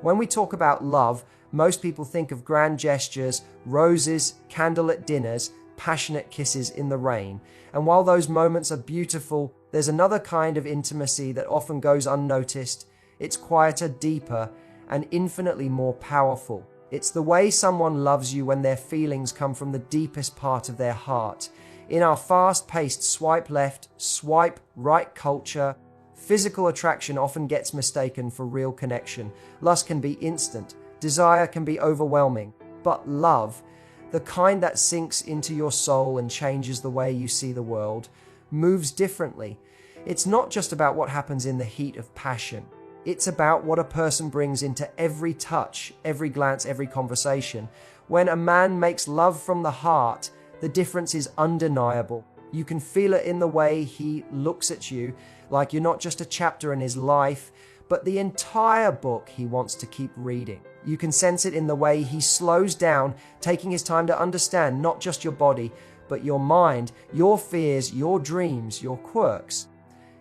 When we talk about love, most people think of grand gestures, roses, candlelit dinners, passionate kisses in the rain. And while those moments are beautiful, there's another kind of intimacy that often goes unnoticed. It's quieter, deeper, and infinitely more powerful. It's the way someone loves you when their feelings come from the deepest part of their heart. In our fast-paced swipe left, swipe right culture, physical attraction often gets mistaken for real connection. Lust can be instant, desire can be overwhelming, but love, the kind that sinks into your soul and changes the way you see the world, moves differently. It's not just about what happens in the heat of passion. It's about what a person brings into every touch, every glance, every conversation. When a man makes love from the heart, the difference is undeniable. You can feel it in the way he looks at you, like you're not just a chapter in his life, but the entire book he wants to keep reading. You can sense it in the way he slows down, taking his time to understand not just your body, but your mind, your fears, your dreams, your quirks.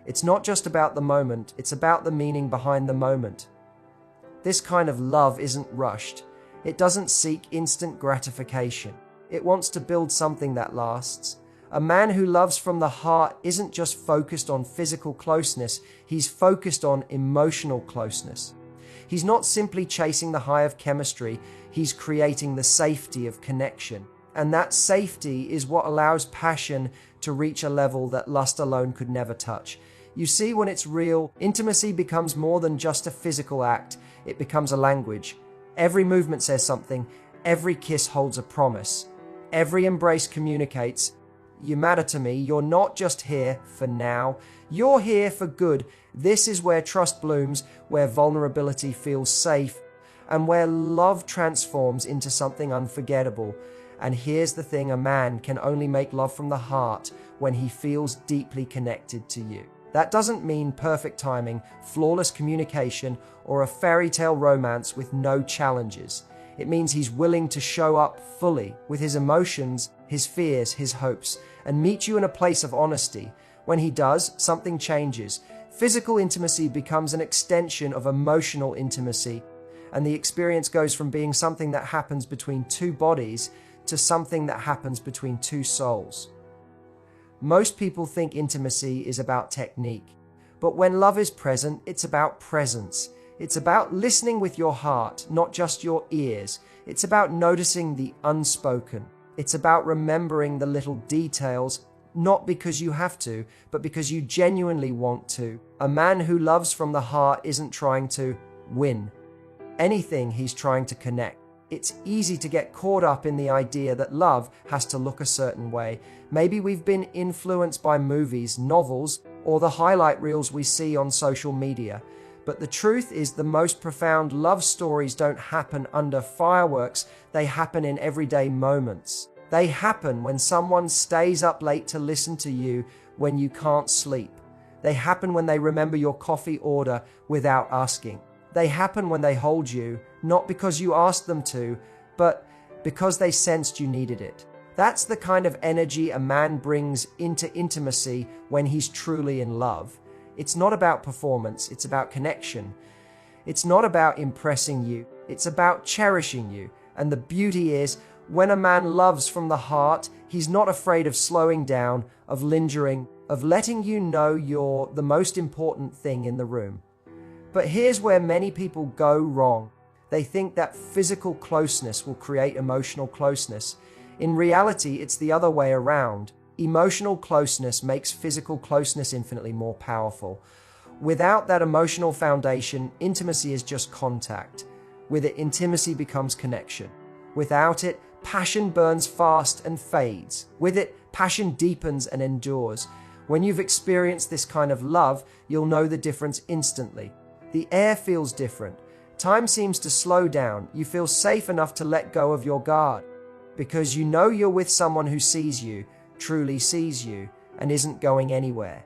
It's not just about the moment, it's about the meaning behind the moment. This kind of love isn't rushed. It doesn't seek instant gratification. It wants to build something that lasts. A man who loves from the heart isn't just focused on physical closeness, he's focused on emotional closeness. He's not simply chasing the high of chemistry, he's creating the safety of connection. And that safety is what allows passion to reach a level that lust alone could never touch. You see, when it's real, intimacy becomes more than just a physical act. It becomes a language. Every movement says something. Every kiss holds a promise. Every embrace communicates, "You matter to me. You're not just here for now. You're here for good." This is where trust blooms, where vulnerability feels safe, and where love transforms into something unforgettable. And here's the thing, a man can only make love from the heart when he feels deeply connected to you. That doesn't mean perfect timing, flawless communication, or a fairy tale romance with no challenges. It means he's willing to show up fully with his emotions, his fears, his hopes, and meet you in a place of honesty. When he does, something changes. Physical intimacy becomes an extension of emotional intimacy, and the experience goes from being something that happens between two bodies to something that happens between two souls. Most people think intimacy is about technique, but when love is present, it's about presence. It's about listening with your heart, not just your ears. It's about noticing the unspoken. It's about remembering the little details, not because you have to, but because you genuinely want to. A man who loves from the heart isn't trying to win anything, he's trying to connect. It's easy to get caught up in the idea that love has to look a certain way. Maybe we've been influenced by movies, novels, or the highlight reels we see on social media. But the truth is, the most profound love stories don't happen under fireworks. They happen in everyday moments. They happen when someone stays up late to listen to you when you can't sleep. They happen when they remember your coffee order without asking. They happen when they hold you, not because you asked them to, but because they sensed you needed it. That's the kind of energy a man brings into intimacy when he's truly in love. It's not about performance, it's about connection. It's not about impressing you, it's about cherishing you. And the beauty is, when a man loves from the heart, he's not afraid of slowing down, of lingering, of letting you know you're the most important thing in the room. But here's where many people go wrong. They think that physical closeness will create emotional closeness. In reality, it's the other way around. Emotional closeness makes physical closeness infinitely more powerful. Without that emotional foundation, intimacy is just contact. With it, intimacy becomes connection. Without it, passion burns fast and fades. With it, passion deepens and endures. When you've experienced this kind of love, you'll know the difference instantly. The air feels different. Time seems to slow down. You feel safe enough to let go of your guard because you know you're with someone who sees you, truly sees you, and isn't going anywhere.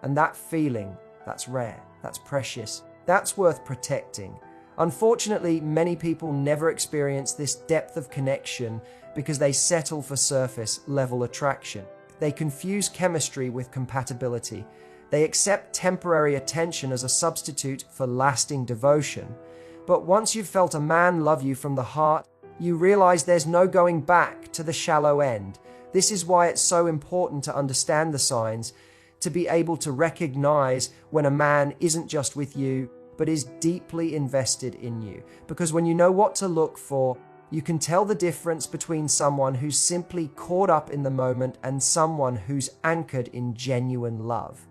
And that feeling, that's rare, that's precious, that's worth protecting. Unfortunately, many people never experience this depth of connection because they settle for surface-level attraction. They confuse chemistry with compatibility. They accept temporary attention as a substitute for lasting devotion. But once you've felt a man love you from the heart, you realize there's no going back to the shallow end. This is why it's so important to understand the signs, to be able to recognize when a man isn't just with you, but is deeply invested in you. Because when you know what to look for, you can tell the difference between someone who's simply caught up in the moment and someone who's anchored in genuine love.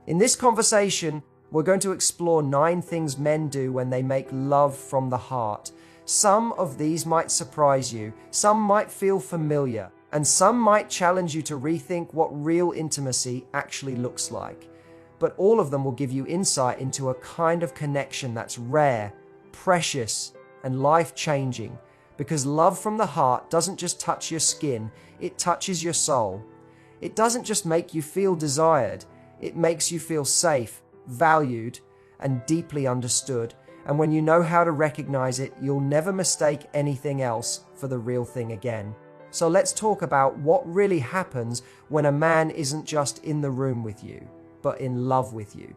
In this conversation, we're going to explore 9 things men do when they make love from the heart. Some of these might surprise you, some might feel familiar, and some might challenge you to rethink what real intimacy actually looks like. But all of them will give you insight into a kind of connection that's rare, precious, and life-changing. Because love from the heart doesn't just touch your skin, it touches your soul. It doesn't just make you feel desired, it makes you feel safe, valued, and deeply understood. And when you know how to recognize it, you'll never mistake anything else for the real thing again. So let's talk about what really happens when a man isn't just in the room with you, but in love with you.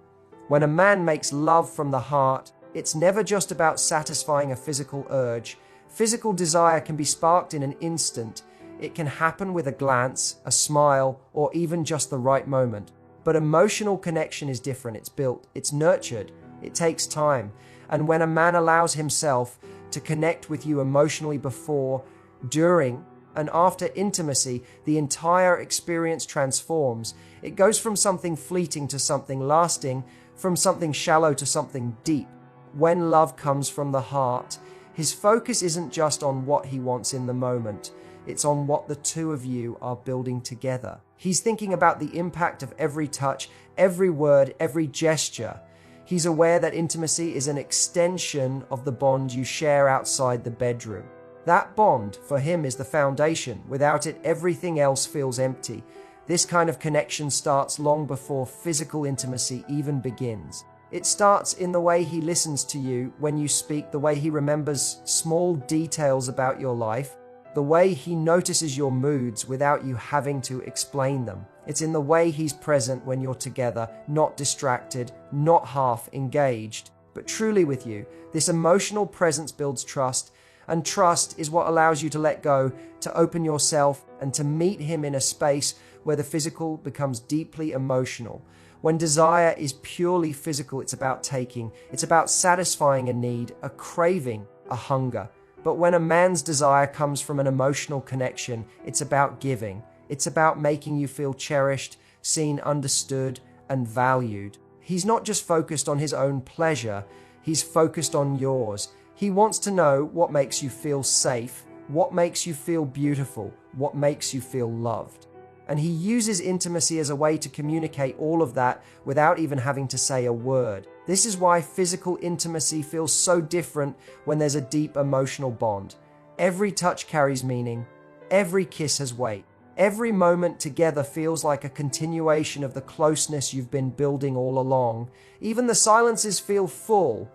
When a man makes love from the heart, it's never just about satisfying a physical urge. Physical desire can be sparked in an instant. It can happen with a glance, a smile, or even just the right moment. But emotional connection is different. It's built, it's nurtured, it takes time. And when a man allows himself to connect with you emotionally before, during, and after intimacy, the entire experience transforms. It goes from something fleeting to something lasting, from something shallow to something deep. When love comes from the heart, his focus isn't just on what he wants in the moment. It's on what the two of you are building together. He's thinking about the impact of every touch, every word, every gesture. He's aware that intimacy is an extension of the bond you share outside the bedroom. That bond, for him, is the foundation. Without it, everything else feels empty. This kind of connection starts long before physical intimacy even begins. It starts in the way he listens to you when you speak, the way he remembers small details about your life, the way he notices your moods without you having to explain them. It's in the way he's present when you're together, not distracted, not half engaged, but truly with you. This emotional presence builds trust, and trust is what allows you to let go, to open yourself, and to meet him in a space where the physical becomes deeply emotional. When desire is purely physical, it's about taking. It's about satisfying a need, a craving, a hunger. But when a man's desire comes from an emotional connection, it's about giving. It's about making you feel cherished, seen, understood, and valued. He's not just focused on his own pleasure, he's focused on yours. He wants to know what makes you feel safe, what makes you feel beautiful, what makes you feel loved. And he uses intimacy as a way to communicate all of that without even having to say a word. This is why physical intimacy feels so different when there's a deep emotional bond. Every touch carries meaning. Every kiss has weight. Every moment together feels like a continuation of the closeness you've been building all along. Even the silences feel full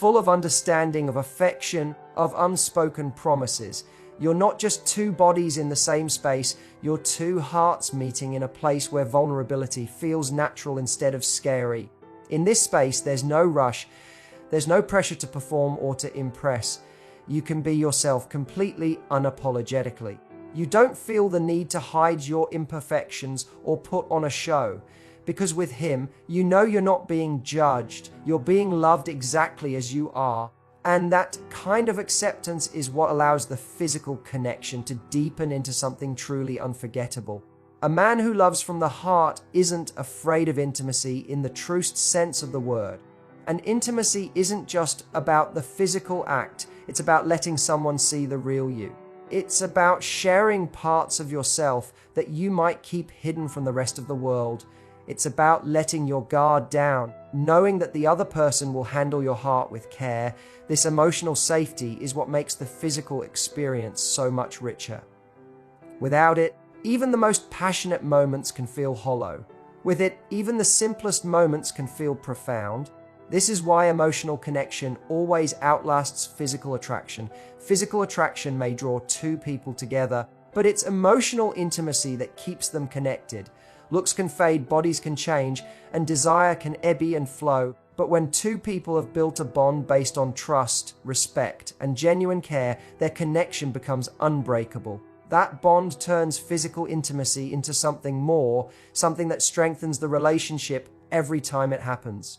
of understanding, of affection, of unspoken promises. You're not just two bodies in the same space, you're two hearts meeting in a place where vulnerability feels natural instead of scary. In this space, there's no rush, there's no pressure to perform or to impress. You can be yourself completely unapologetically. You don't feel the need to hide your imperfections or put on a show. Because with him, you know you're not being judged, you're being loved exactly as you are. And that kind of acceptance is what allows the physical connection to deepen into something truly unforgettable. A man who loves from the heart isn't afraid of intimacy in the truest sense of the word. And intimacy isn't just about the physical act, it's about letting someone see the real you. It's about sharing parts of yourself that you might keep hidden from the rest of the world. It's about letting your guard down, knowing that the other person will handle your heart with care. This emotional safety is what makes the physical experience so much richer. Without it, even the most passionate moments can feel hollow. With it, even the simplest moments can feel profound. This is why emotional connection always outlasts physical attraction. Physical attraction may draw two people together, but it's emotional intimacy that keeps them connected. Looks can fade, bodies can change, and desire can ebb and flow, But when two people have built a bond based on trust, respect, and genuine care, their connection becomes unbreakable. That bond turns physical intimacy into something more, something that strengthens the relationship every time it happens.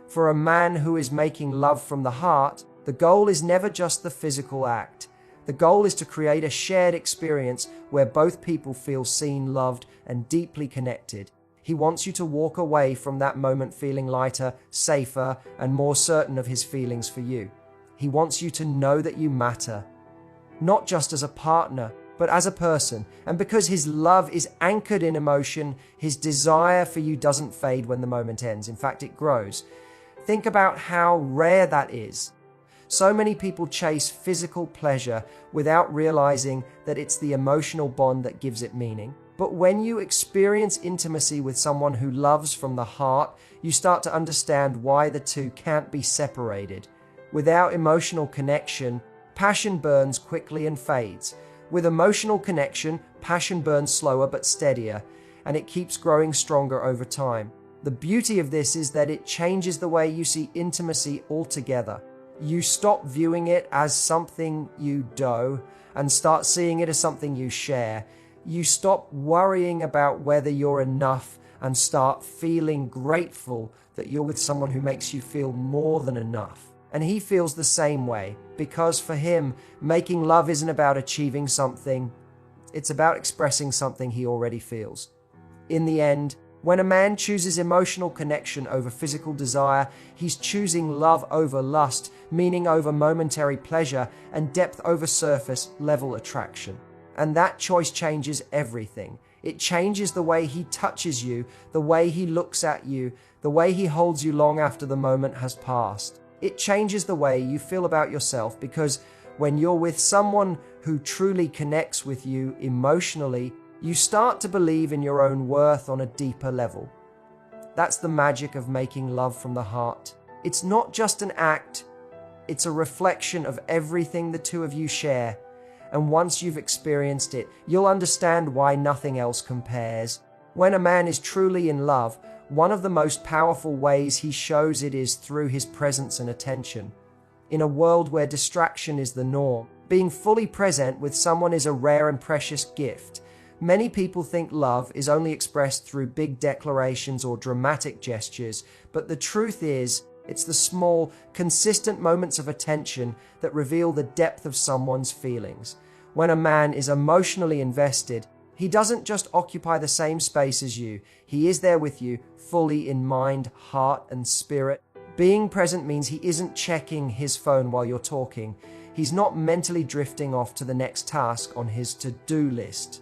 For a man who is making love from the heart, the goal is never just the physical act. The goal is to create a shared experience where both people feel seen, loved, and deeply connected. He wants you to walk away from that moment feeling lighter, safer, and more certain of his feelings for you. He wants you to know that you matter, not just as a partner, but as a person. And because his love is anchored in emotion, his desire for you doesn't fade when the moment ends. In fact, it grows. Think about how rare that is. So many people chase physical pleasure without realizing that it's the emotional bond that gives it meaning. But when you experience intimacy with someone who loves from the heart, you start to understand why the two can't be separated. Without emotional connection, passion burns quickly and fades. With emotional connection, passion burns slower but steadier, and it keeps growing stronger over time. The beauty of this is that it changes the way you see intimacy altogether. You stop viewing it as something you do and start seeing it as something you share. You stop worrying about whether you're enough and start feeling grateful that you're with someone who makes you feel more than enough. And he feels the same way, because for him, making love isn't about achieving something, it's about expressing something he already feels. In the end, when a man chooses emotional connection over physical desire, he's choosing love over lust, meaning over momentary pleasure, and depth over surface level attraction. And that choice changes everything. It changes the way he touches you, the way he looks at you, the way he holds you long after the moment has passed. It changes the way you feel about yourself, because when you're with someone who truly connects with you emotionally, you start to believe in your own worth on a deeper level. That's the magic of making love from the heart. It's not just an act, it's a reflection of everything the two of you share. And once you've experienced it, you'll understand why nothing else compares. When a man is truly in love, one of the most powerful ways he shows it is through his presence and attention. In a world where distraction is the norm, being fully present with someone is a rare and precious gift. Many people think love is only expressed through big declarations or dramatic gestures, but the truth is, it's the small, consistent moments of attention that reveal the depth of someone's feelings. When a man is emotionally invested, he doesn't just occupy the same space as you. He is there with you, fully in mind, heart, and spirit. Being present means he isn't checking his phone while you're talking. He's not mentally drifting off to the next task on his to-do list.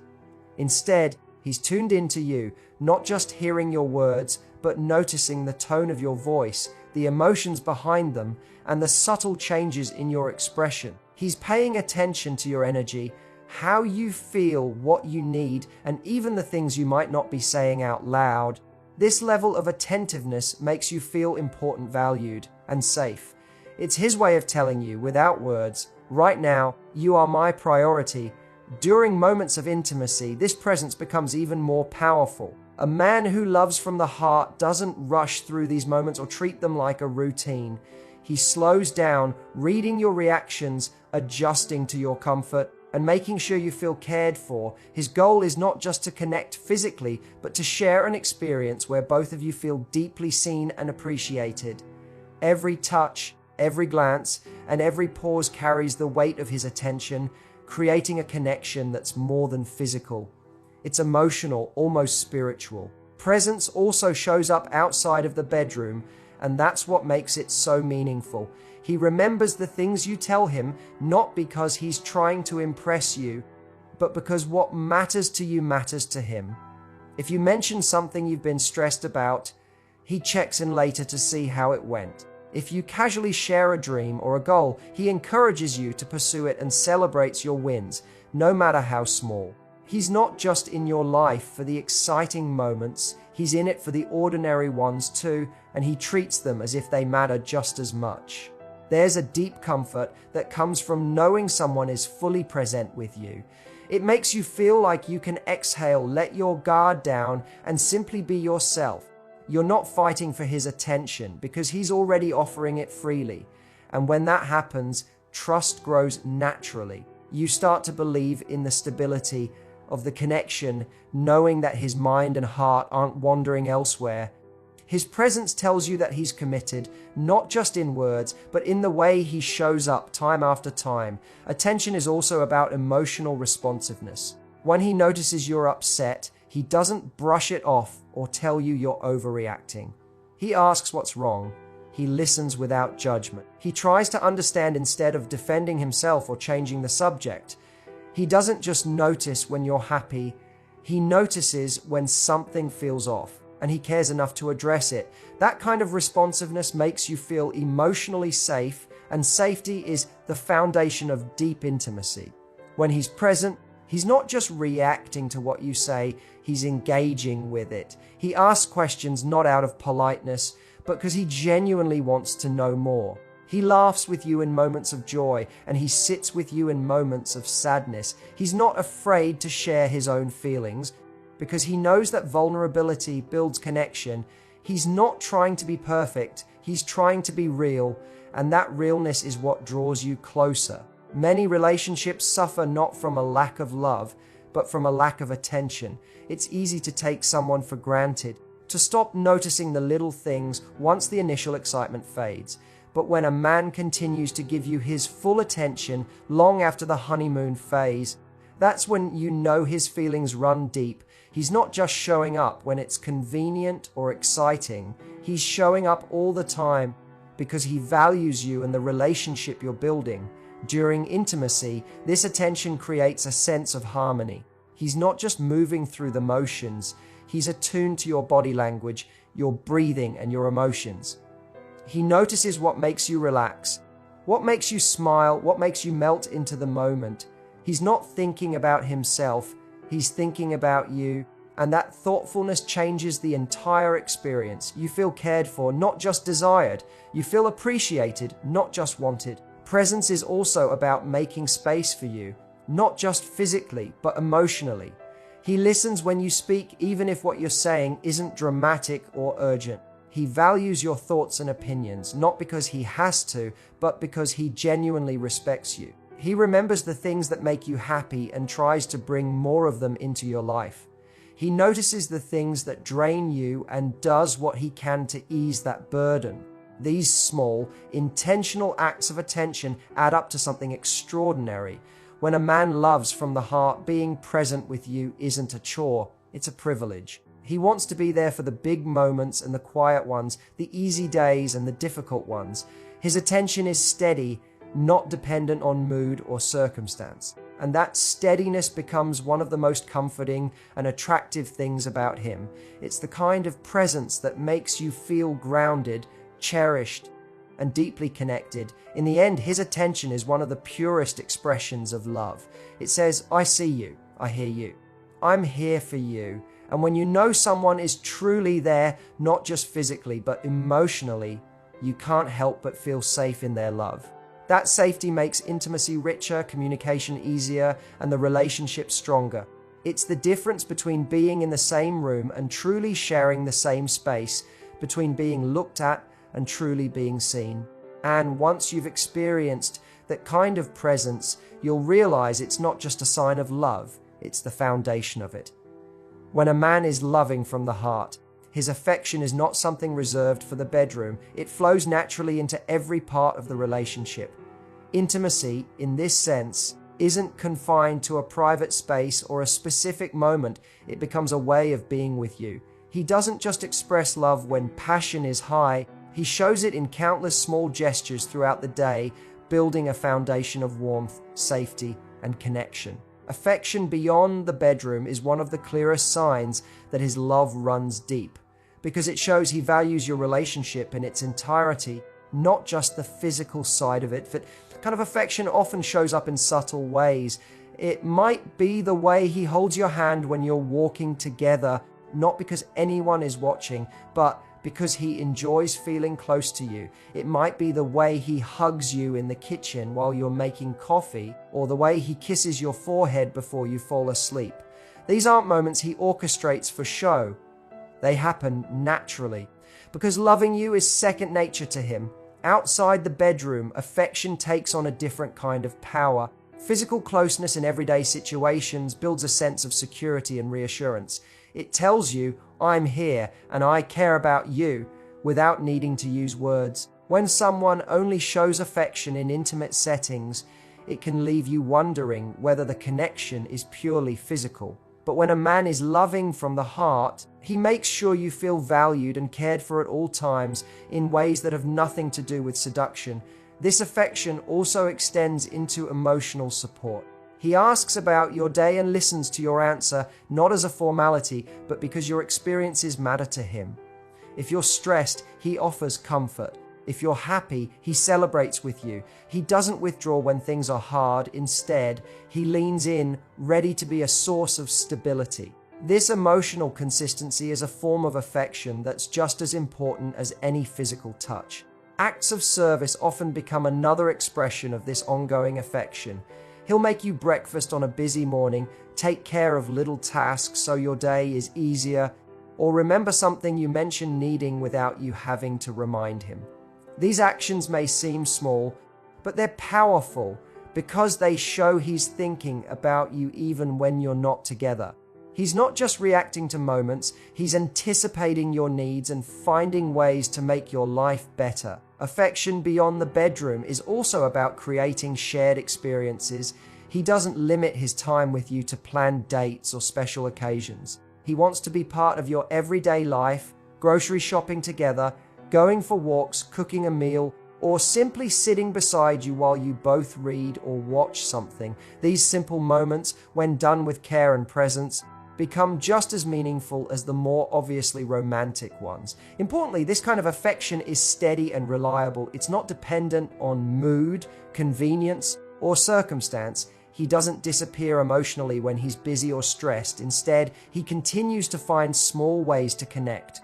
Instead, he's tuned into you, not just hearing your words, but noticing the tone of your voice, the emotions behind them, and the subtle changes in your expression. He's paying attention to your energy, how you feel, what you need, and even the things you might not be saying out loud. This level of attentiveness makes you feel important, valued, and safe. It's his way of telling you, without words, right now, you are my priority. During moments of intimacy, this presence becomes even more powerful. A man who loves from the heart doesn't rush through these moments or treat them like a routine. He slows down, reading your reactions, adjusting to your comfort, and making sure you feel cared for. His goal is not just to connect physically, but to share an experience where both of you feel deeply seen and appreciated. Every touch, every glance, and every pause carries the weight of his attention, creating a connection that's more than physical. It's emotional, almost spiritual. Presence also shows up outside of the bedroom, and that's what makes it so meaningful. He remembers the things you tell him, not because he's trying to impress you, but because what matters to you matters to him. If you mention something you've been stressed about, he checks in later to see how it went. If you casually share a dream or a goal, he encourages you to pursue it and celebrates your wins, no matter how small. He's not just in your life for the exciting moments, he's in it for the ordinary ones too, and he treats them as if they matter just as much. There's a deep comfort that comes from knowing someone is fully present with you. It makes you feel like you can exhale, let your guard down, and simply be yourself. You're not fighting for his attention because he's already offering it freely. And when that happens, trust grows naturally. You start to believe in the stability of the connection, knowing that his mind and heart aren't wandering elsewhere. His presence tells you that he's committed, not just in words, but in the way he shows up time after time. Attention is also about emotional responsiveness. When he notices you're upset, he doesn't brush it off or tell you you're overreacting. He asks what's wrong. He listens without judgment. He tries to understand instead of defending himself or changing the subject. He doesn't just notice when you're happy. He notices when something feels off, and he cares enough to address it. That kind of responsiveness makes you feel emotionally safe, and safety is the foundation of deep intimacy. When he's present, he's not just reacting to what you say, he's engaging with it. He asks questions not out of politeness, but because he genuinely wants to know more. He laughs with you in moments of joy, and he sits with you in moments of sadness. He's not afraid to share his own feelings, because he knows that vulnerability builds connection. He's not trying to be perfect, he's trying to be real, and that realness is what draws you closer. Many relationships suffer not from a lack of love, but from a lack of attention. It's easy to take someone for granted, to stop noticing the little things once the initial excitement fades. But when a man continues to give you his full attention long after the honeymoon phase, that's when you know his feelings run deep. He's not just showing up when it's convenient or exciting. He's showing up all the time because he values you and the relationship you're building. During intimacy, this attention creates a sense of harmony. He's not just moving through the motions. He's attuned to your body language, your breathing, and your emotions. He notices what makes you relax, what makes you smile, what makes you melt into the moment. He's not thinking about himself, he's thinking about you, and that thoughtfulness changes the entire experience. You feel cared for, not just desired. You feel appreciated, not just wanted. Presence is also about making space for you, not just physically, but emotionally. He listens when you speak, even if what you're saying isn't dramatic or urgent. He values your thoughts and opinions, not because he has to, but because he genuinely respects you. He remembers the things that make you happy and tries to bring more of them into your life. He notices the things that drain you and does what he can to ease that burden. These small, intentional acts of attention add up to something extraordinary. When a man loves from the heart, being present with you isn't a chore, it's a privilege. He wants to be there for the big moments and the quiet ones, the easy days and the difficult ones. His attention is steady, not dependent on mood or circumstance. And that steadiness becomes one of the most comforting and attractive things about him. It's the kind of presence that makes you feel grounded, cherished, and deeply connected. In the end, his attention is one of the purest expressions of love. It says, I see you, I hear you, I'm here for you. And when you know someone is truly there, not just physically, but emotionally, you can't help but feel safe in their love. That safety makes intimacy richer, communication easier, and the relationship stronger. It's the difference between being in the same room and truly sharing the same space, between being looked at and truly being seen. And once you've experienced that kind of presence, you'll realize it's not just a sign of love, it's the foundation of it. When a man is loving from the heart, his affection is not something reserved for the bedroom. It flows naturally into every part of the relationship. Intimacy, in this sense, isn't confined to a private space or a specific moment. It becomes a way of being with you. He doesn't just express love when passion is high. He shows it in countless small gestures throughout the day, building a foundation of warmth, safety, and connection. Affection beyond the bedroom is one of the clearest signs that his love runs deep, because it shows he values your relationship in its entirety, not just the physical side of it. That kind of affection often shows up in subtle ways. It might be the way he holds your hand when you're walking together, not because anyone is watching, but because he enjoys feeling close to you. It might be the way he hugs you in the kitchen while you're making coffee, or the way he kisses your forehead before you fall asleep. These aren't moments he orchestrates for show. They happen naturally. Because loving you is second nature to him, outside the bedroom, affection takes on a different kind of power. Physical closeness in everyday situations builds a sense of security and reassurance. It tells you, I'm here and I care about you, without needing to use words. When someone only shows affection in intimate settings, it can leave you wondering whether the connection is purely physical. But when a man is loving from the heart, he makes sure you feel valued and cared for at all times in ways that have nothing to do with seduction. This affection also extends into emotional support. He asks about your day and listens to your answer, not as a formality, but because your experiences matter to him. If you're stressed, he offers comfort. If you're happy, he celebrates with you. He doesn't withdraw when things are hard. Instead, he leans in, ready to be a source of stability. This emotional consistency is a form of affection that's just as important as any physical touch. Acts of service often become another expression of this ongoing affection. He'll make you breakfast on a busy morning, take care of little tasks so your day is easier, or remember something you mentioned needing without you having to remind him. These actions may seem small, but they're powerful because they show he's thinking about you even when you're not together. He's not just reacting to moments, he's anticipating your needs and finding ways to make your life better. Affection beyond the bedroom is also about creating shared experiences. He doesn't limit his time with you to planned dates or special occasions. He wants to be part of your everyday life, grocery shopping together, going for walks, cooking a meal, or simply sitting beside you while you both read or watch something. These simple moments, when done with care and presence, become just as meaningful as the more obviously romantic ones. Importantly, this kind of affection is steady and reliable. It's not dependent on mood, convenience, or circumstance. He doesn't disappear emotionally when he's busy or stressed. Instead, he continues to find small ways to connect.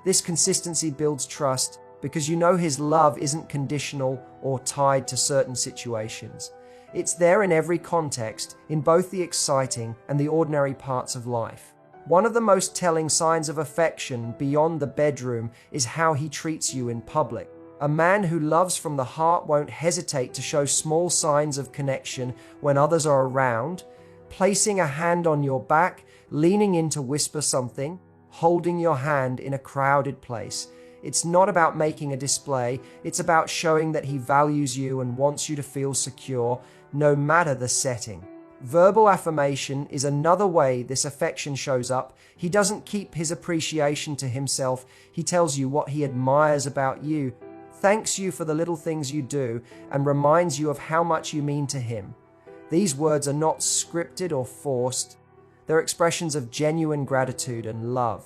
This consistency builds trust because you know his love isn't conditional or tied to certain situations. It's there in every context, in both the exciting and the ordinary parts of life. One of the most telling signs of affection beyond the bedroom is how he treats you in public. A man who loves from the heart won't hesitate to show small signs of connection when others are around, placing a hand on your back, leaning in to whisper something, holding your hand in a crowded place. It's not about making a display, it's about showing that he values you and wants you to feel secure, no matter the setting. Verbal affirmation is another way this affection shows up. He doesn't keep his appreciation to himself, he tells you what he admires about you, thanks you for the little things you do, and reminds you of how much you mean to him. These words are not scripted or forced. They're expressions of genuine gratitude and love.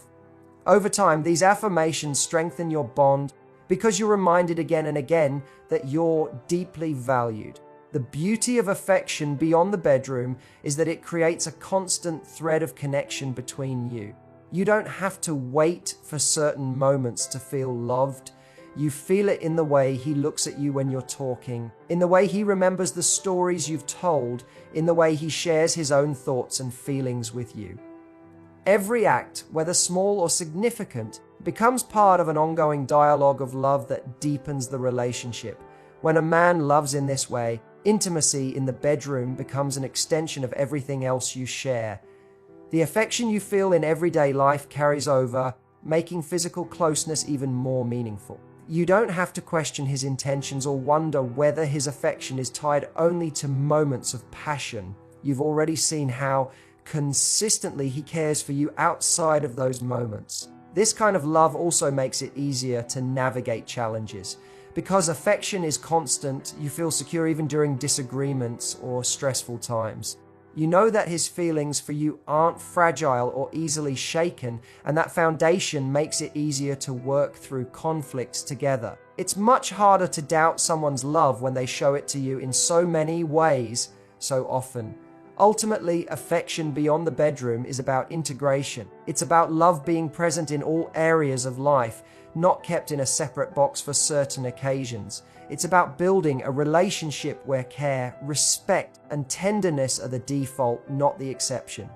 Over time, these affirmations strengthen your bond because you're reminded again and again that you're deeply valued. The beauty of affection beyond the bedroom is that it creates a constant thread of connection between you. You don't have to wait for certain moments to feel loved. You feel it in the way he looks at you when you're talking, in the way he remembers the stories you've told, in the way he shares his own thoughts and feelings with you. Every act, whether small or significant, becomes part of an ongoing dialogue of love that deepens the relationship. When a man loves in this way, intimacy in the bedroom becomes an extension of everything else you share. The affection you feel in everyday life carries over, making physical closeness even more meaningful. You don't have to question his intentions or wonder whether his affection is tied only to moments of passion. You've already seen how consistently he cares for you outside of those moments. This kind of love also makes it easier to navigate challenges. Because affection is constant, you feel secure even during disagreements or stressful times. You know that his feelings for you aren't fragile or easily shaken, and that foundation makes it easier to work through conflicts together. It's much harder to doubt someone's love when they show it to you in so many ways, so often. Ultimately, affection beyond the bedroom is about integration. It's about love being present in all areas of life, not kept in a separate box for certain occasions. It's about building a relationship where care, respect, and tenderness are the default, not the exception.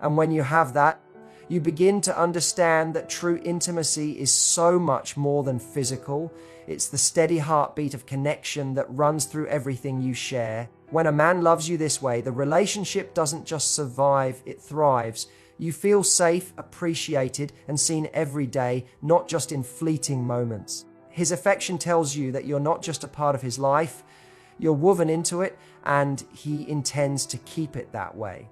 And when you have that, You begin to understand that true intimacy is so much more than physical. It's the steady heartbeat of connection that runs through everything you share. When a man loves you this way, the relationship doesn't just survive, it thrives. You feel safe, appreciated, and seen every day, not just in fleeting moments. His affection tells you that you're not just a part of his life, you're woven into it, and he intends to keep it that way.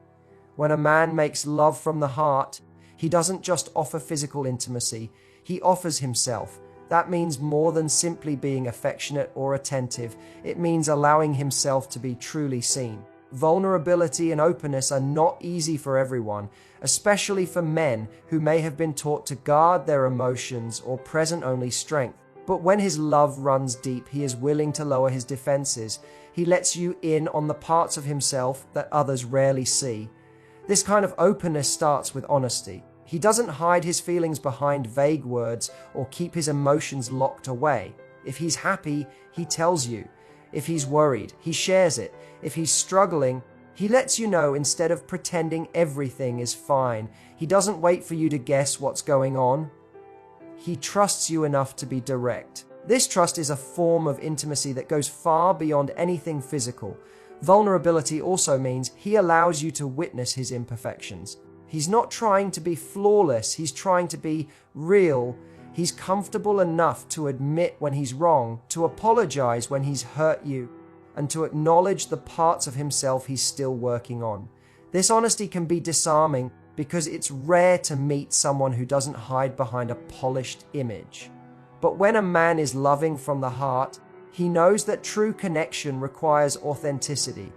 When a man makes love from the heart, he doesn't just offer physical intimacy, he offers himself. That means more than simply being affectionate or attentive. It means allowing himself to be truly seen. Vulnerability and openness are not easy for everyone, especially for men who may have been taught to guard their emotions or present only strength. But when his love runs deep, he is willing to lower his defenses. He lets you in on the parts of himself that others rarely see. This kind of openness starts with honesty. He doesn't hide his feelings behind vague words or keep his emotions locked away. If he's happy, he tells you. If he's worried, he shares it. If he's struggling, he lets you know instead of pretending everything is fine. He doesn't wait for you to guess what's going on. He trusts you enough to be direct. This trust is a form of intimacy that goes far beyond anything physical. Vulnerability also means he allows you to witness his imperfections. He's not trying to be flawless, he's trying to be real. He's comfortable enough to admit when he's wrong, to apologize when he's hurt you, and to acknowledge the parts of himself he's still working on. This honesty can be disarming because it's rare to meet someone who doesn't hide behind a polished image. But when a man is loving from the heart, he knows that true connection requires authenticity.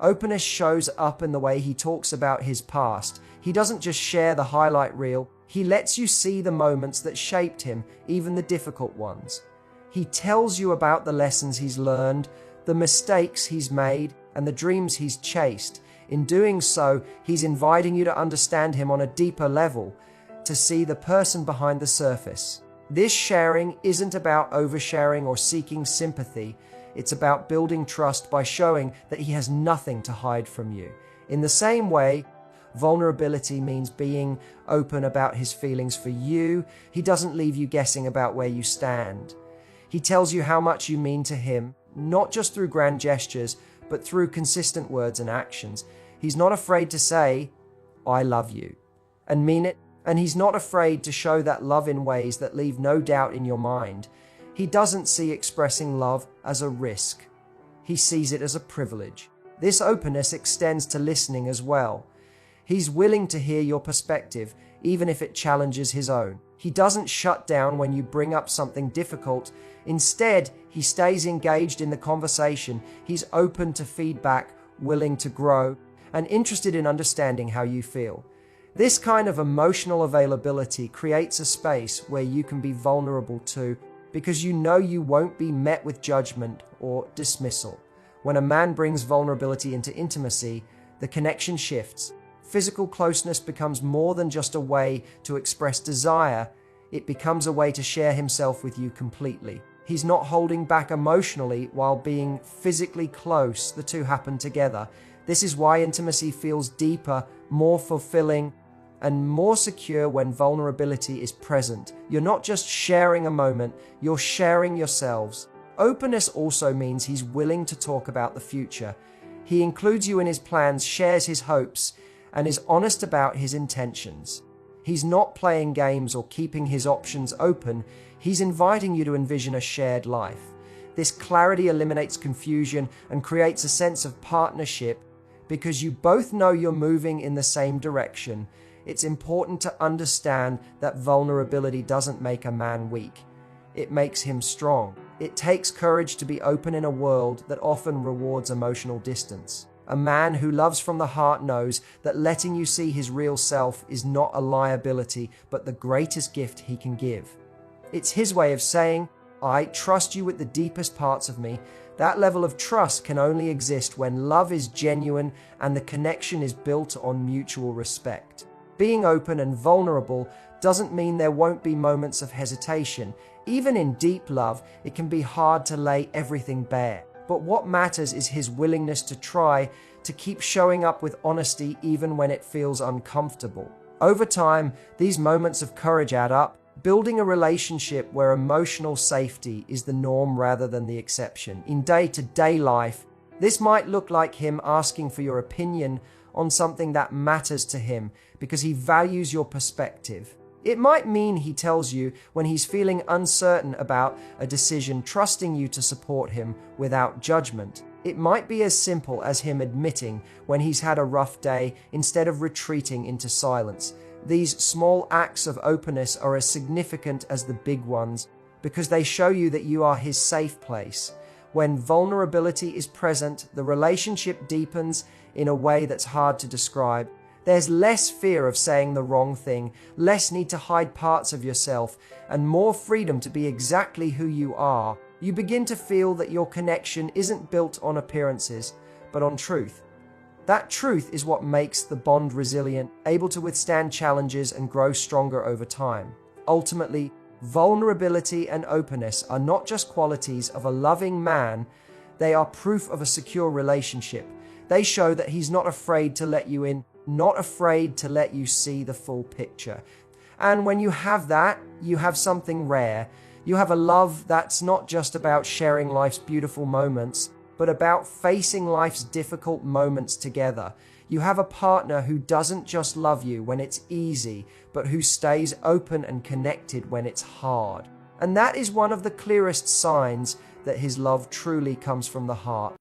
Openness shows up in the way he talks about his past. He doesn't just share the highlight reel, he lets you see the moments that shaped him, even the difficult ones. He tells you about the lessons he's learned, the mistakes he's made, and the dreams he's chased. In doing so, he's inviting you to understand him on a deeper level, to see the person behind the surface. This sharing isn't about oversharing or seeking sympathy. It's about building trust by showing that he has nothing to hide from you. In the same way, vulnerability means being open about his feelings for you. He doesn't leave you guessing about where you stand. He tells you how much you mean to him, not just through grand gestures, but through consistent words and actions. He's not afraid to say, "I love you," and mean it. And he's not afraid to show that love in ways that leave no doubt in your mind. He doesn't see expressing love as a risk. He sees it as a privilege. This openness extends to listening as well. He's willing to hear your perspective, even if it challenges his own. He doesn't shut down when you bring up something difficult. Instead, he stays engaged in the conversation. He's open to feedback, willing to grow, and interested in understanding how you feel. This kind of emotional availability creates a space where you can be vulnerable too, because you know you won't be met with judgment or dismissal. When a man brings vulnerability into intimacy, the connection shifts. Physical closeness becomes more than just a way to express desire, it becomes a way to share himself with you completely. He's not holding back emotionally while being physically close. The two happen together. This is why intimacy feels deeper, more fulfilling, and more secure when vulnerability is present. You're not just sharing a moment, you're sharing yourselves. Openness also means he's willing to talk about the future. He includes you in his plans, shares his hopes, and is honest about his intentions. He's not playing games or keeping his options open. He's inviting you to envision a shared life. This clarity eliminates confusion and creates a sense of partnership because you both know you're moving in the same direction. It's important to understand that vulnerability doesn't make a man weak. It makes him strong. It takes courage to be open in a world that often rewards emotional distance. A man who loves from the heart knows that letting you see his real self is not a liability, but the greatest gift he can give. It's his way of saying, "I trust you with the deepest parts of me." That level of trust can only exist when love is genuine and the connection is built on mutual respect. Being open and vulnerable doesn't mean there won't be moments of hesitation. Even in deep love, it can be hard to lay everything bare. But what matters is his willingness to try, to keep showing up with honesty even when it feels uncomfortable. Over time, these moments of courage add up, building a relationship where emotional safety is the norm rather than the exception. In day-to-day life, this might look like him asking for your opinion on something that matters to him because he values your perspective. It might mean he tells you when he's feeling uncertain about a decision, trusting you to support him without judgment. It might be as simple as him admitting when he's had a rough day instead of retreating into silence. These small acts of openness are as significant as the big ones because they show you that you are his safe place. When vulnerability is present, the relationship deepens in a way that's hard to describe. There's less fear of saying the wrong thing, less need to hide parts of yourself, and more freedom to be exactly who you are. You begin to feel that your connection isn't built on appearances, but on truth. That truth is what makes the bond resilient, able to withstand challenges and grow stronger over time. Ultimately, vulnerability and openness are not just qualities of a loving man, they are proof of a secure relationship. They show that he's not afraid to let you in, not afraid to let you see the full picture. And when you have that, you have something rare. You have a love that's not just about sharing life's beautiful moments, but about facing life's difficult moments together. You have a partner who doesn't just love you when it's easy, but who stays open and connected when it's hard. And that is one of the clearest signs that his love truly comes from the heart.